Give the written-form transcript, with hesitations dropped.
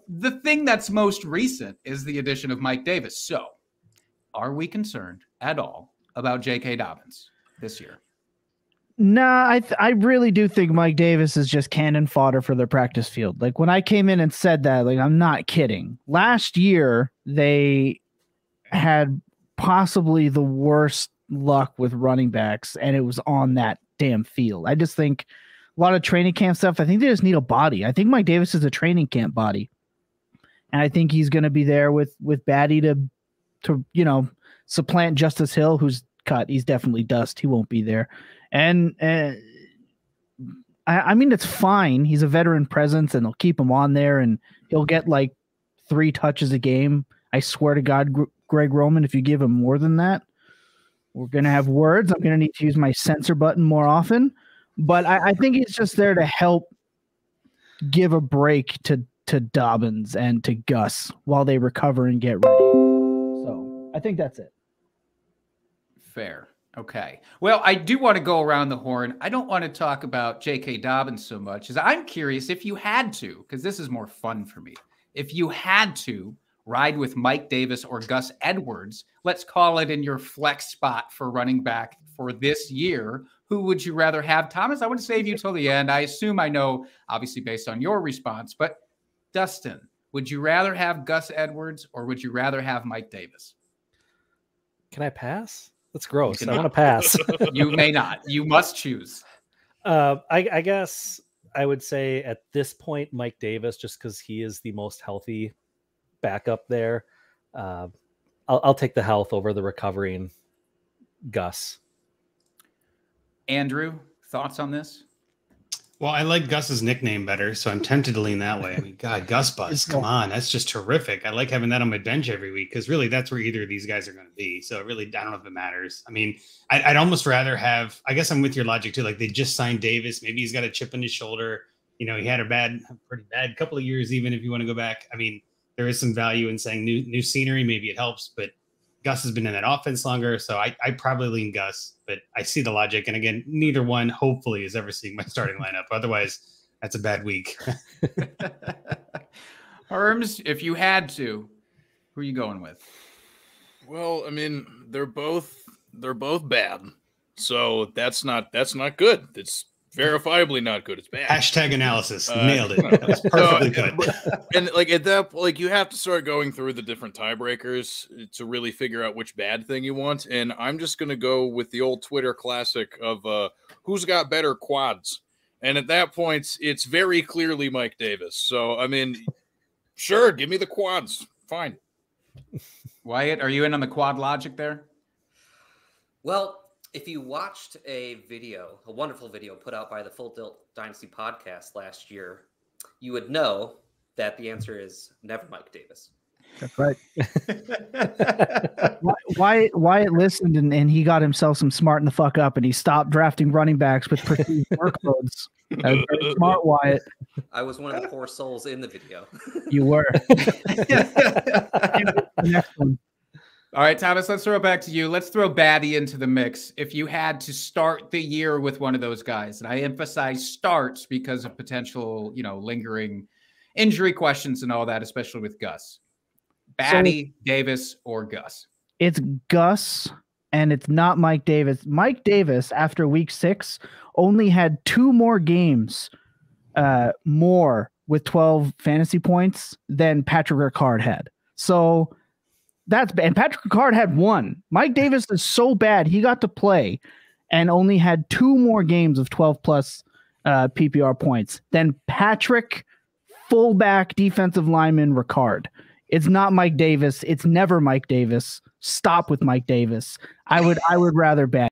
the thing that's most recent is the addition of Mike Davis. So are we concerned at all about J.K. Dobbins this year? Nah, I really do think Mike Davis is just cannon fodder for their practice field. Like when I came in and said that, like I'm not kidding. Last year, they had possibly the worst luck with running backs, and it was on that damn field. I just think a lot of training camp stuff, I think they just need a body. I think Mike Davis is a training camp body. And I think he's going to be there with Batty to supplant Justice Hill, who's cut. He's definitely dust. He won't be there. And I mean, it's fine. He's a veteran presence, and they'll keep him on there, and he'll get like 3 touches a game. I swear to God, Greg Roman, if you give him more than that, we're going to have words. I'm going to need to use my censor button more often. But I think he's just there to help give a break to Dobbins and to Gus while they recover and get ready. So I think that's it. Fair. Okay. Well, I do want to go around the horn. I don't want to talk about J.K. Dobbins so much, as I'm curious if you had to, because this is more fun for me. If you had to ride with Mike Davis or Gus Edwards, let's call it in your flex spot for running back for this year, who would you rather have? Thomas, I want to save you till the end. I assume I know, obviously, based on your response, but Dustin, would you rather have Gus Edwards or would you rather have Mike Davis? Can I pass? That's gross. I want to pass. You may not. You must choose. I guess I would say at this point, Mike Davis, just because he is the most healthy backup there. I'll take the health over the recovering Gus. Andrew, thoughts on this? Well, I like Gus's nickname better, so I'm tempted to lean that way. I mean, God, Gus Buzz, come on. That's just terrific. I like having that on my bench every week because really that's where either of these guys are going to be. So really, I don't know if it matters. I mean, I'd almost rather have, I guess I'm with your logic too. Like they just signed Davis. Maybe he's got a chip on his shoulder. You know, he had a pretty bad couple of years, even if you want to go back. I mean, there is some value in saying new scenery. Maybe it helps, but Gus has been in that offense longer. So I probably lean Gus, but I see the logic. And again, neither one hopefully is ever seeing my starting lineup. Otherwise, that's a bad week. Herms, if you had to, who are you going with? Well, I mean, they're both bad. So that's not good. It's verifiably not good. It's bad. Hashtag analysis. Nailed it. That was perfectly good. And like at that, like you have to start going through the different tiebreakers to really figure out which bad thing you want. And I'm just going to go with the old Twitter classic of who's got better quads. And at that point, it's very clearly Mike Davis. So, I mean, sure, give me the quads. Fine. Wyatt, are you in on the quad logic there? Well, if you watched a wonderful video put out by the Full Tilt Dynasty podcast last year, you would know that the answer is never Mike Davis. That's right. Wyatt listened and he got himself some smarten the fuck up and he stopped drafting running backs with perceived workloads. That was very smart, Wyatt. I was one of the poor souls in the video. You were. Next one. All right, Thomas, let's throw it back to you. Let's throw Batty into the mix. If you had to start the year with one of those guys, and I emphasize starts because of potential, lingering injury questions and all that, especially with Gus. Batty, Davis, or Gus? It's Gus, and it's not Mike Davis. Mike Davis, after week 6, only had 2 more games more with 12 fantasy points than Patrick Ricard had. So and Patrick Ricard had 1. Mike Davis is so bad he got to play and only had 2 more games of 12 plus PPR points than Patrick fullback defensive lineman Ricard. It's not Mike Davis. It's never Mike Davis. Stop with Mike Davis. I would rather bet.